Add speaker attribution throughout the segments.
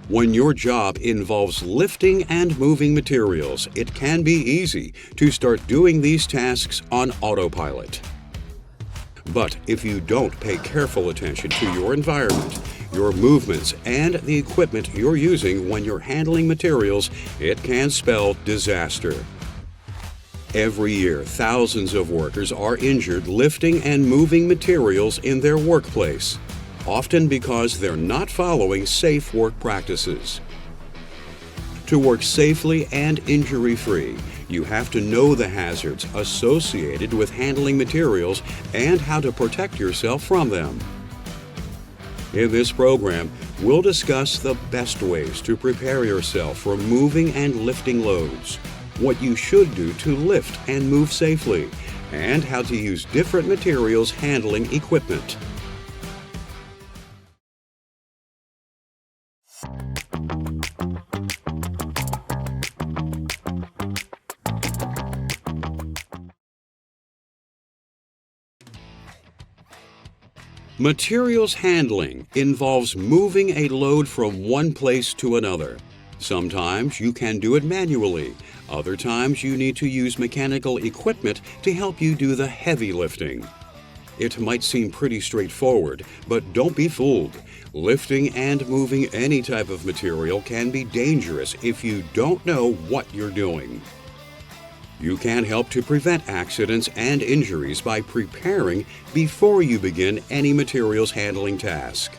Speaker 1: When your job involves lifting and moving materials, it can be easy to start doing these tasks on autopilot. But if you don't pay careful attention to your environment, your movements, and the equipment you're using when you're handling materials, it can spell disaster. Every year, thousands of workers are injured lifting and moving materials in their workplace, often because they're not following safe work practices. To work safely and injury-free, you have to know the hazards associated with handling materials and how to protect yourself from them. In this program, we'll discuss the best ways to prepare yourself for moving and lifting loads, what you should do to lift and move safely, and how to use different materials handling equipment. Materials handling involves moving a load from one place to another. Sometimes you can do it manually. Other times you need to use mechanical equipment to help you do the heavy lifting. It might seem pretty straightforward, but don't be fooled. Lifting and moving any type of material can be dangerous if you don't know what you're doing. You can help to prevent accidents and injuries by preparing before you begin any materials handling task.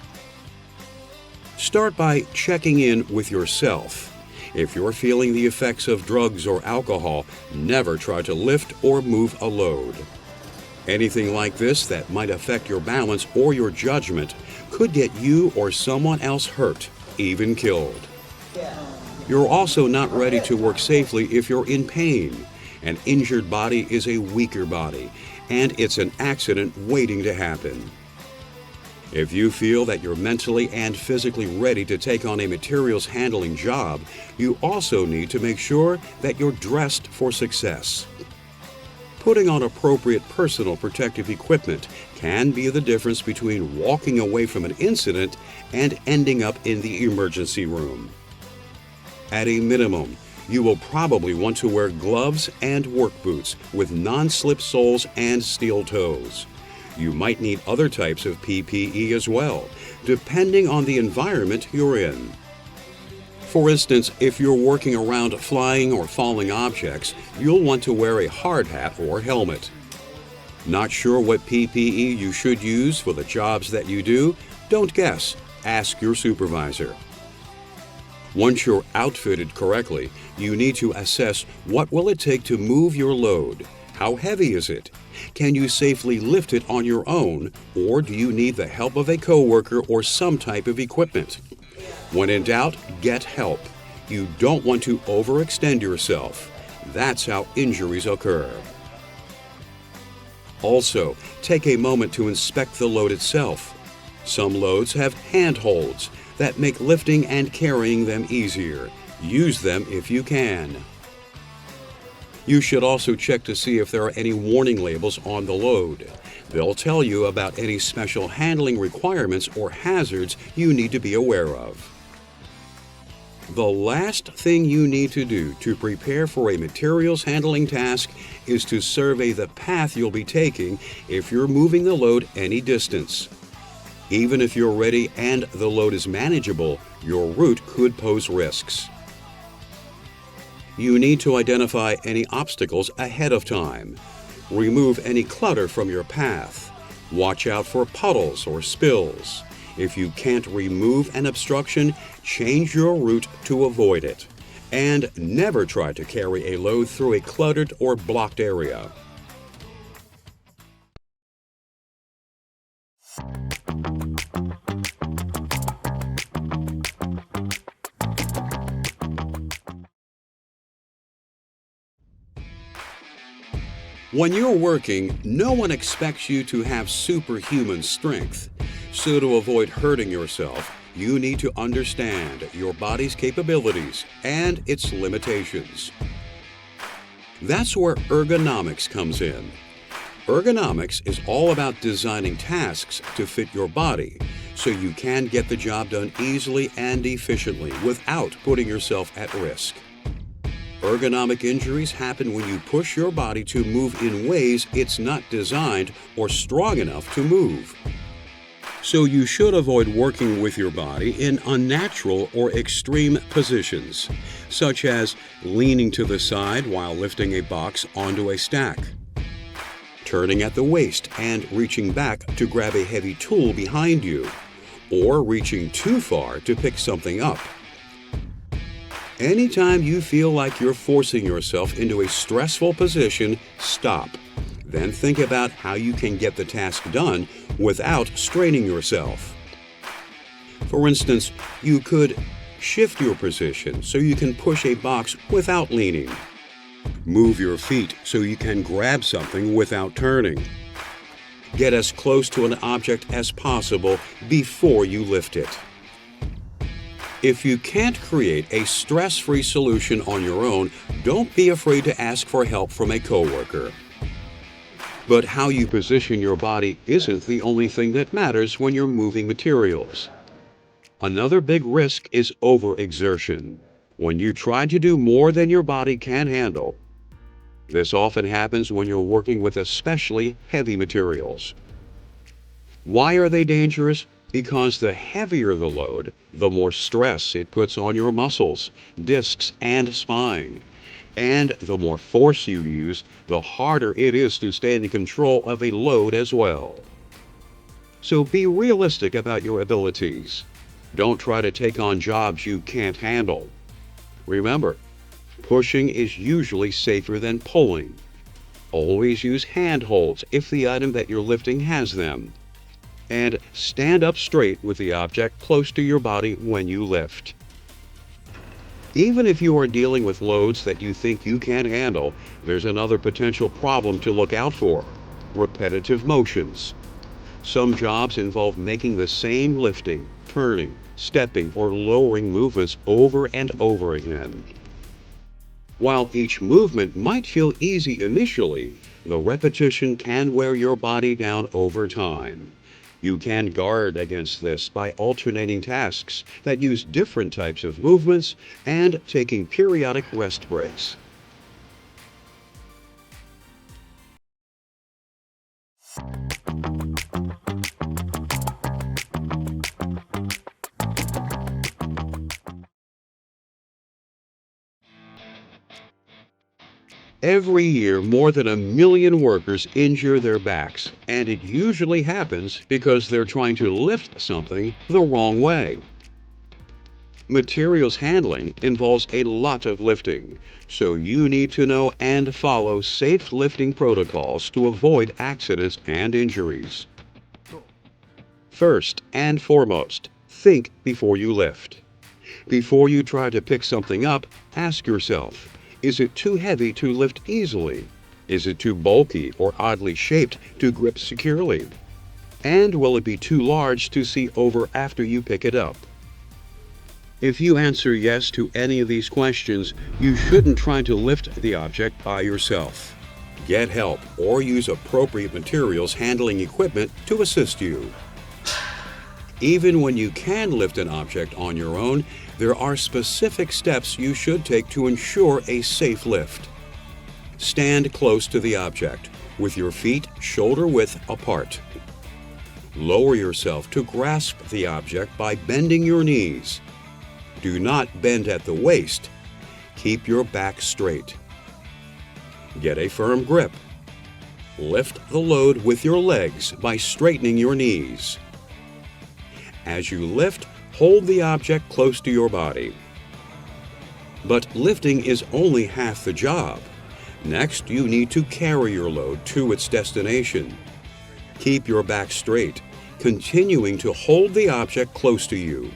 Speaker 1: Start by checking in with yourself. If you're feeling the effects of drugs or alcohol, never try to lift or move a load. Anything like this that might affect your balance or your judgment could get you or someone else hurt, even killed. You're also not ready to work safely if you're in pain. An injured body is a weaker body, and it's an accident waiting to happen. If you feel that you're mentally and physically ready to take on a materials handling job, you also need to make sure that you're dressed for success. Putting on appropriate personal protective equipment can be the difference between walking away from an incident and ending up in the emergency room. At a minimum, you will probably want to wear gloves and work boots with non-slip soles and steel toes. You might need other types of PPE as well, depending on the environment you're in. For instance, if you're working around flying or falling objects, you'll want to wear a hard hat or helmet. Not sure what PPE you should use for the jobs that you do? Don't guess. Ask your supervisor. Once you're outfitted correctly, you need to assess what will it take to move your load. How heavy is it? Can you safely lift it on your own, or do you need the help of a coworker or some type of equipment? When in doubt, get help. You don't want to overextend yourself. That's how injuries occur. Also, take a moment to inspect the load itself. Some loads have handholds that make lifting and carrying them easier. Use them if you can. You should also check to see if there are any warning labels on the load. They'll tell you about any special handling requirements or hazards you need to be aware of. The last thing you need to do to prepare for a materials handling task is to survey the path you'll be taking if you're moving the load any distance. Even if you're ready and the load is manageable, your route could pose risks. You need to identify any obstacles ahead of time. Remove any clutter from your path. Watch out for puddles or spills. If you can't remove an obstruction, change your route to avoid it. And never try to carry a load through a cluttered or blocked area. When you're working, no one expects you to have superhuman strength. So to avoid hurting yourself, you need to understand your body's capabilities and its limitations. That's where ergonomics comes in. Ergonomics is all about designing tasks to fit your body so you can get the job done easily and efficiently without putting yourself at risk. Ergonomic injuries happen when you push your body to move in ways it's not designed or strong enough to move. So you should avoid working with your body in unnatural or extreme positions, such as leaning to the side while lifting a box onto a stack, turning at the waist and reaching back to grab a heavy tool behind you, or reaching too far to pick something up. Anytime you feel like you're forcing yourself into a stressful position, stop. Then think about how you can get the task done without straining yourself. For instance, you could shift your position so you can push a box without leaning. Move your feet so you can grab something without turning. Get as close to an object as possible before you lift it. If you can't create a stress-free solution on your own, don't be afraid to ask for help from a coworker. But how you position your body isn't the only thing that matters when you're moving materials. Another big risk is overexertion, when you try to do more than your body can handle. This often happens when you're working with especially heavy materials. Why are they dangerous? Because the heavier the load, the more stress it puts on your muscles, discs, and spine. And the more force you use, the harder it is to stay in control of a load as well. So be realistic about your abilities. Don't try to take on jobs you can't handle. Remember, pushing is usually safer than pulling. Always use handholds if the item that you're lifting has them. And stand up straight with the object close to your body when you lift. Even if you are dealing with loads that you think you can't handle, there's another potential problem to look out for: repetitive motions. Some jobs involve making the same lifting, turning, stepping, or lowering movements over and over again. While each movement might feel easy initially, the repetition can wear your body down over time. You can guard against this by alternating tasks that use different types of movements and taking periodic rest breaks. Every year, more than 1 million workers injure their backs, and it usually happens because they're trying to lift something the wrong way. Materials handling involves a lot of lifting, so you need to know and follow safe lifting protocols to avoid accidents and injuries. First and foremost, think before you lift. Before you try to pick something up, ask yourself, is it too heavy to lift easily? Is it too bulky or oddly shaped to grip securely? And will it be too large to see over after you pick it up? If you answer yes to any of these questions, you shouldn't try to lift the object by yourself. Get help or use appropriate materials handling equipment to assist you. Even when you can lift an object on your own, there are specific steps you should take to ensure a safe lift. Stand close to the object, with your feet shoulder width apart. Lower yourself to grasp the object by bending your knees. Do not bend at the waist. Keep your back straight. Get a firm grip. Lift the load with your legs by straightening your knees. As you lift, hold the object close to your body. But lifting is only half the job. Next, you need to carry your load to its destination. Keep your back straight, continuing to hold the object close to you.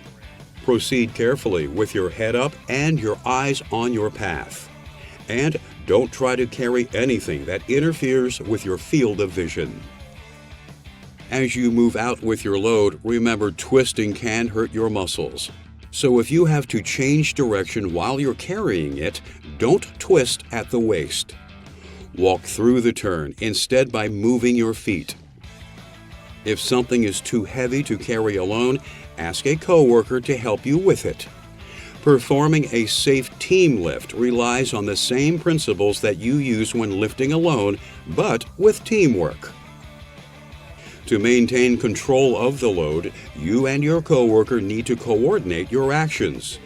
Speaker 1: Proceed carefully with your head up and your eyes on your path. And don't try to carry anything that interferes with your field of vision. As you move out with your load, remember twisting can hurt your muscles. So if you have to change direction while you're carrying it, don't twist at the waist. Walk through the turn instead by moving your feet. If something is too heavy to carry alone, ask a coworker to help you with it. Performing a safe team lift relies on the same principles that you use when lifting alone, but with teamwork. To maintain control of the load, you and your coworker need to coordinate your actions.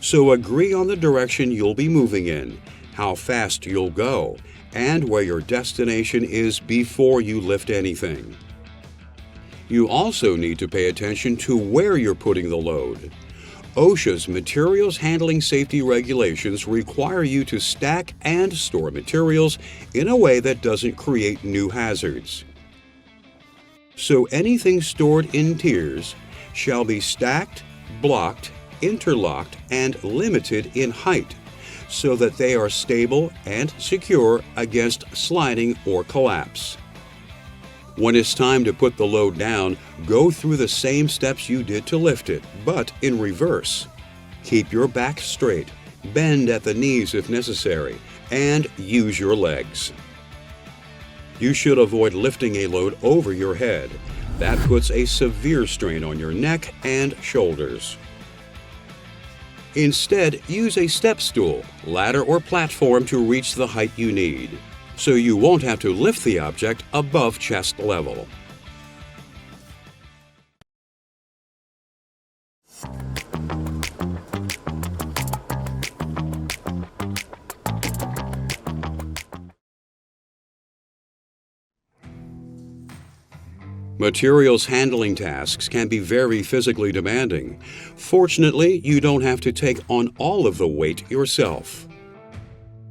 Speaker 1: So agree on the direction you'll be moving in, how fast you'll go, and where your destination is before you lift anything. You also need to pay attention to where you're putting the load. OSHA's materials handling safety regulations require you to stack and store materials in a way that doesn't create new hazards. So anything stored in tiers shall be stacked, blocked, interlocked, and limited in height so that they are stable and secure against sliding or collapse. When it's time to put the load down, go through the same steps you did to lift it, but in reverse. Keep your back straight, bend at the knees if necessary, and use your legs. You should avoid lifting a load over your head. That puts a severe strain on your neck and shoulders. Instead, use a step stool, ladder, or platform to reach the height you need, so you won't have to lift the object above chest level. Materials handling tasks can be very physically demanding. Fortunately, you don't have to take on all of the weight yourself.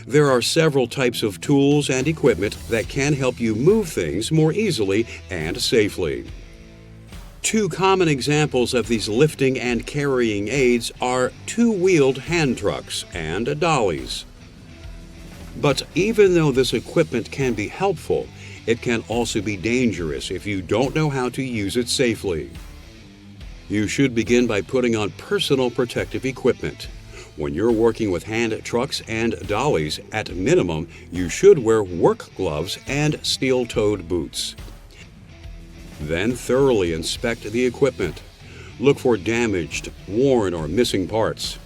Speaker 1: There are several types of tools and equipment that can help you move things more easily and safely. Two common examples of these lifting and carrying aids are two-wheeled hand trucks and dollies. But even though this equipment can be helpful, it can also be dangerous if you don't know how to use it safely. You should begin by putting on personal protective equipment. When you're working with hand trucks and dollies, at minimum, you should wear work gloves and steel-toed boots. Then thoroughly inspect the equipment. Look for damaged, worn, or missing parts.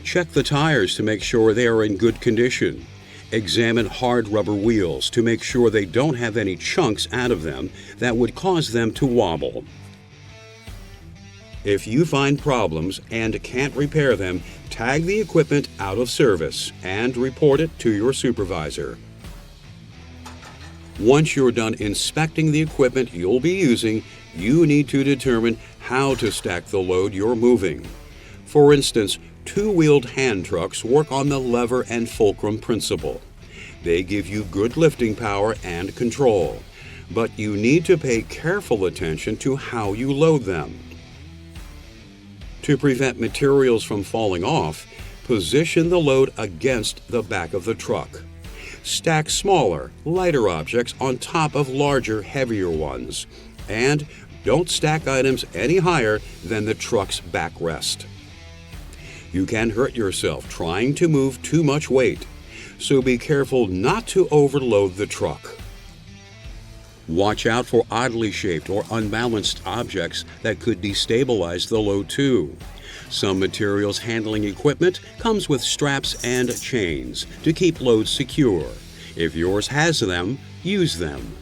Speaker 1: Check the tires to make sure they are in good condition. Examine hard rubber wheels to make sure they don't have any chunks out of them that would cause them to wobble. If you find problems and can't repair them, tag the equipment out of service and report it to your supervisor. Once you're done inspecting the equipment you'll be using, you need to determine how to stack the load you're moving. For instance, two-wheeled hand trucks work on the lever and fulcrum principle. They give you good lifting power and control, but you need to pay careful attention to how you load them. To prevent materials from falling off, position the load against the back of the truck. Stack smaller, lighter objects on top of larger, heavier ones, and don't stack items any higher than the truck's backrest. You can hurt yourself trying to move too much weight, so be careful not to overload the truck. Watch out for oddly shaped or unbalanced objects that could destabilize the load too. Some materials handling equipment comes with straps and chains to keep loads secure. If yours has them, use them.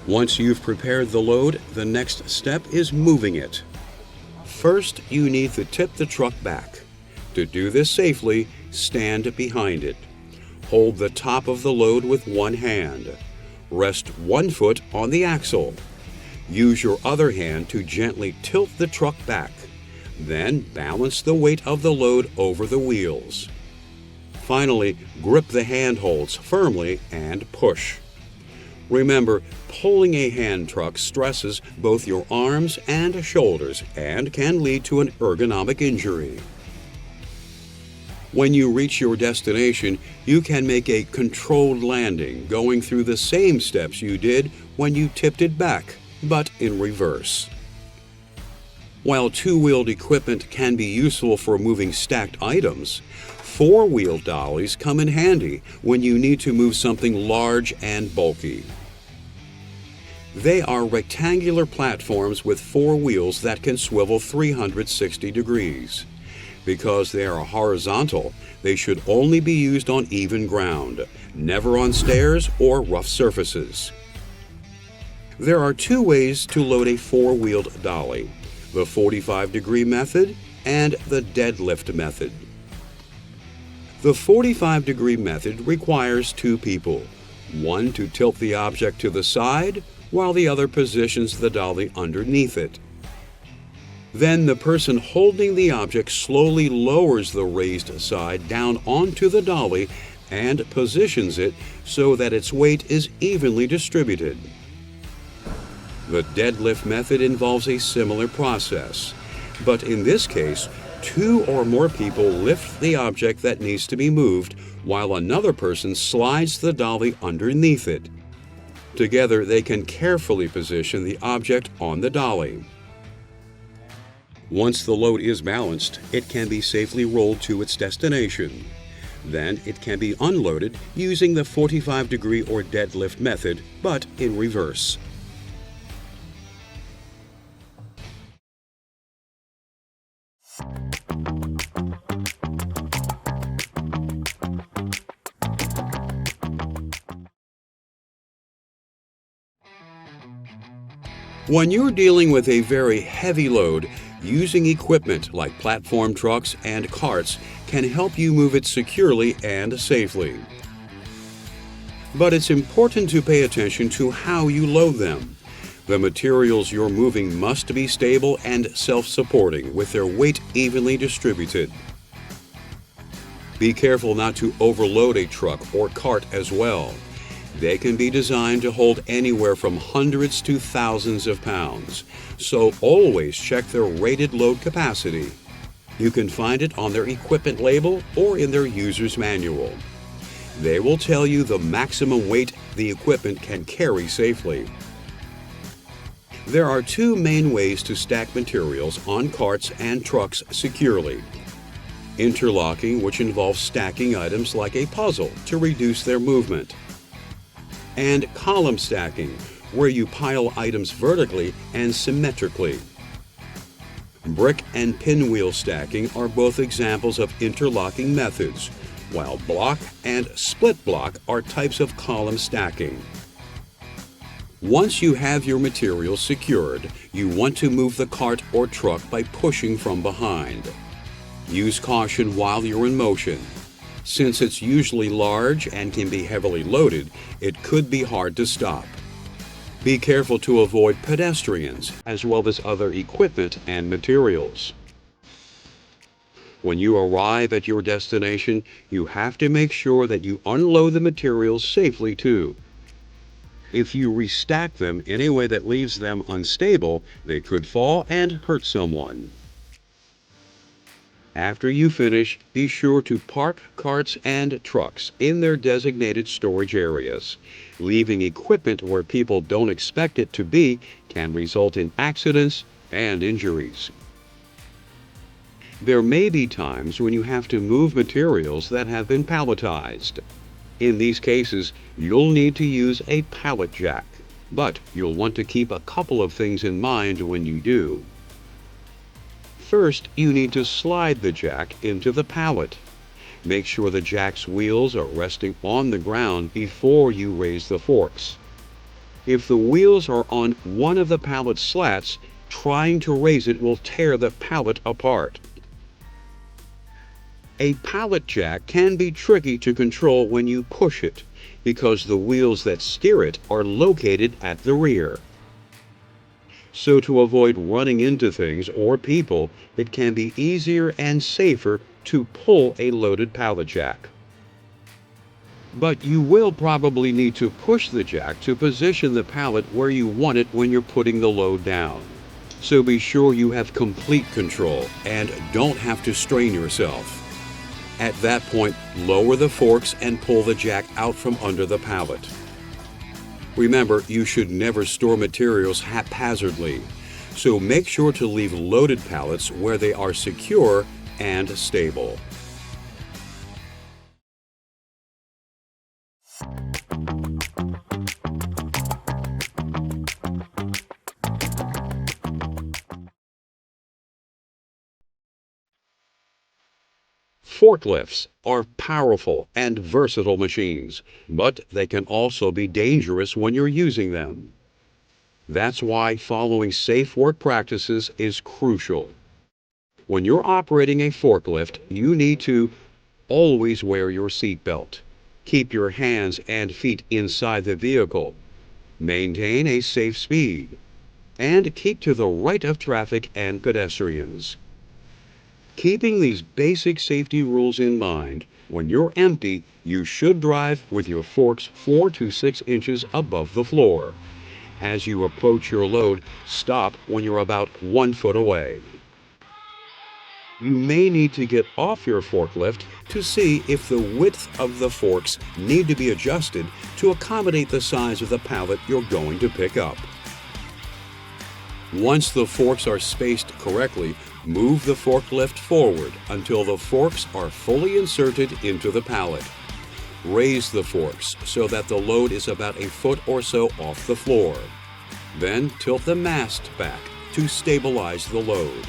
Speaker 1: Once you've prepared the load, the next step is moving it. First, you need to tip the truck back. To do this safely, stand behind it. Hold the top of the load with one hand. Rest one foot on the axle. Use your other hand to gently tilt the truck back. Then balance the weight of the load over the wheels. Finally, grip the handholds firmly and push. Remember, pulling a hand truck stresses both your arms and shoulders and can lead to an ergonomic injury. When you reach your destination, you can make a controlled landing going through the same steps you did when you tipped it back, but in reverse. While two-wheeled equipment can be useful for moving stacked items, four-wheeled dollies come in handy when you need to move something large and bulky. They are rectangular platforms with 4 wheels that can swivel 360 degrees. Because they are horizontal, they should only be used on even ground, never on stairs or rough surfaces. There are 2 ways to load a 4-wheeled dolly: the 45-degree method and the deadlift method. The 45-degree method requires 2 people, one to tilt the object to the side, while the other positions the dolly underneath it. Then the person holding the object slowly lowers the raised side down onto the dolly and positions it so that its weight is evenly distributed. The deadlift method involves a similar process, but in this case, 2 or more people lift the object that needs to be moved while another person slides the dolly underneath it. Together, they can carefully position the object on the dolly. Once the load is balanced, it can be safely rolled to its destination. Then it can be unloaded using the 45-degree or deadlift method, but in reverse. When you're dealing with a very heavy load, using equipment like platform trucks and carts can help you move it securely and safely. But it's important to pay attention to how you load them. The materials you're moving must be stable and self-supporting, with their weight evenly distributed. Be careful not to overload a truck or cart as well. They can be designed to hold anywhere from hundreds to thousands of pounds, so always check their rated load capacity. You can find it on their equipment label or in their user's manual. They will tell you the maximum weight the equipment can carry safely. There are 2 main ways to stack materials on carts and trucks securely: interlocking, which involves stacking items like a puzzle to reduce their movement, and column stacking, where you pile items vertically and symmetrically. Brick and pinwheel stacking are both examples of interlocking methods, while block and split block are types of column stacking. Once you have your materials secured, you want to move the cart or truck by pushing from behind. Use caution while you're in motion. Since it's usually large and can be heavily loaded, it could be hard to stop. Be careful to avoid pedestrians, as well as other equipment and materials. When you arrive at your destination, you have to make sure that you unload the materials safely too. If you restack them in a way that leaves them unstable, they could fall and hurt someone. After you finish, be sure to park carts and trucks in their designated storage areas. Leaving equipment where people don't expect it to be can result in accidents and injuries. There may be times when you have to move materials that have been palletized. In these cases, you'll need to use a pallet jack, but you'll want to keep a couple of things in mind when you do. First, you need to slide the jack into the pallet. Make sure the jack's wheels are resting on the ground before you raise the forks. If the wheels are on one of the pallet slats, trying to raise it will tear the pallet apart. A pallet jack can be tricky to control when you push it, because the wheels that steer it are located at the rear. So to avoid running into things or people, it can be easier and safer to pull a loaded pallet jack. But you will probably need to push the jack to position the pallet where you want it when you're putting the load down. So be sure you have complete control and don't have to strain yourself. At that point, lower the forks and pull the jack out from under the pallet. Remember, you should never store materials haphazardly, so make sure to leave loaded pallets where they are secure and stable. Forklifts are powerful and versatile machines, but they can also be dangerous when you're using them. That's why following safe work practices is crucial. When you're operating a forklift, you need to always wear your seatbelt, keep your hands and feet inside the vehicle, maintain a safe speed, and keep to the right of traffic and pedestrians. Keeping these basic safety rules in mind, when you're empty, you should drive with your forks 4 to 6 inches above the floor. As you approach your load, stop when you're about 1 foot away. You may need to get off your forklift to see if the width of the forks need to be adjusted to accommodate the size of the pallet you're going to pick up. Once the forks are spaced correctly, move the forklift forward until the forks are fully inserted into the pallet. Raise the forks so that the load is about a foot or so off the floor. Then tilt the mast back to stabilize the load.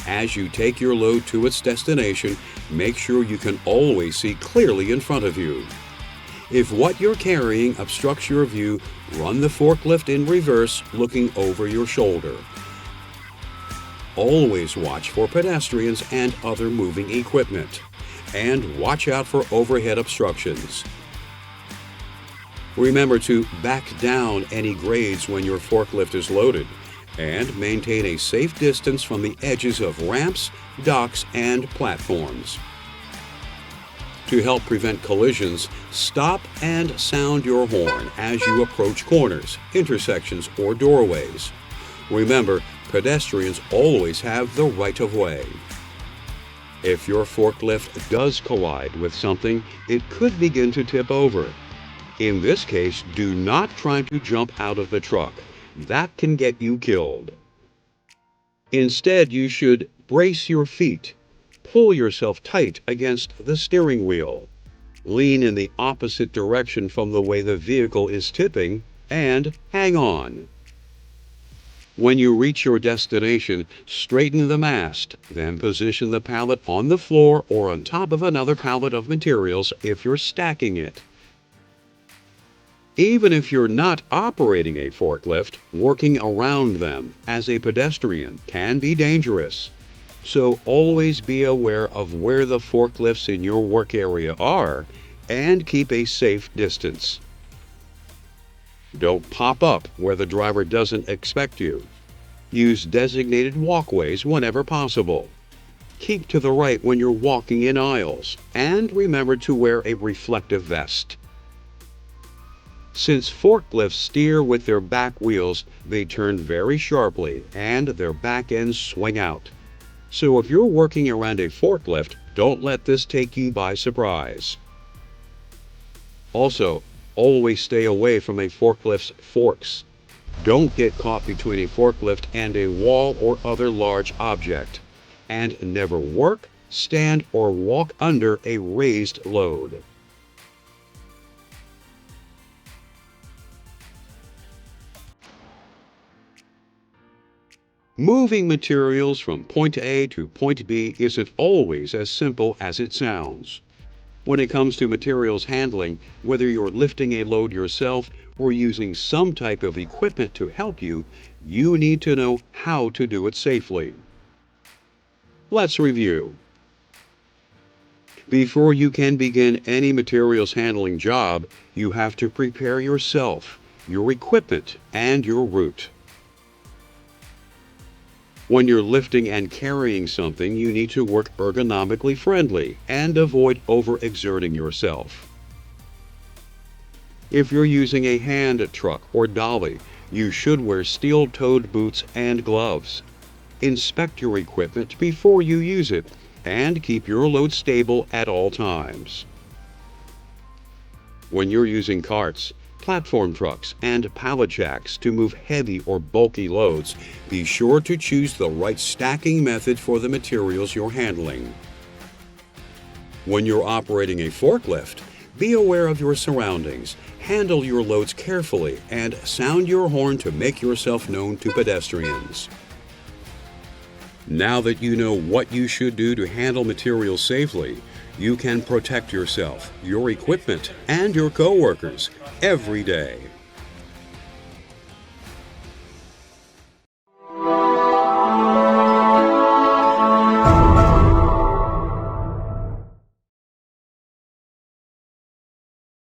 Speaker 1: As you take your load to its destination, make sure you can always see clearly in front of you. If what you're carrying obstructs your view, run the forklift in reverse, looking over your shoulder. Always watch for pedestrians and other moving equipment, and watch out for overhead obstructions. Remember to back down any grades when your forklift is loaded, and maintain a safe distance from the edges of ramps, docks, and platforms. To help prevent collisions, stop and sound your horn as you approach corners, intersections, or doorways. Remember, pedestrians always have the right of way. If your forklift does collide with something, it could begin to tip over. In this case, do not try to jump out of the truck. That can get you killed. Instead, you should brace your feet. Pull yourself tight against the steering wheel. Lean in the opposite direction from the way the vehicle is tipping, and hang on. When you reach your destination, straighten the mast, then position the pallet on the floor or on top of another pallet of materials if you're stacking it. Even if you're not operating a forklift, working around them as a pedestrian can be dangerous. So always be aware of where the forklifts in your work area are and keep a safe distance. Don't pop up where the driver doesn't expect you. Use designated walkways whenever possible. Keep to the right when you're walking in aisles, and remember to wear a reflective vest. Since forklifts steer with their back wheels, they turn very sharply and their back ends swing out. So if you're working around a forklift, don't let this take you by surprise. Also, always stay away from a forklift's forks. Don't get caught between a forklift and a wall or other large object. And never work, stand, or walk under a raised load. Moving materials from point A to point B isn't always as simple as it sounds. When it comes to materials handling, whether you're lifting a load yourself or using some type of equipment to help you, you need to know how to do it safely. Let's review. Before you can begin any materials handling job, you have to prepare yourself, your equipment, and your route. When you're lifting and carrying something, you need to work ergonomically friendly and avoid overexerting yourself. If you're using a hand truck or dolly, you should wear steel-toed boots and gloves. Inspect your equipment before you use it and keep your load stable at all times. When you're using carts, platform trucks, and pallet jacks to move heavy or bulky loads, be sure to choose the right stacking method for the materials you're handling. When you're operating a forklift, be aware of your surroundings, handle your loads carefully, and sound your horn to make yourself known to pedestrians. Now that you know what you should do to handle materials safely, you can protect yourself, your equipment, and your coworkers every day.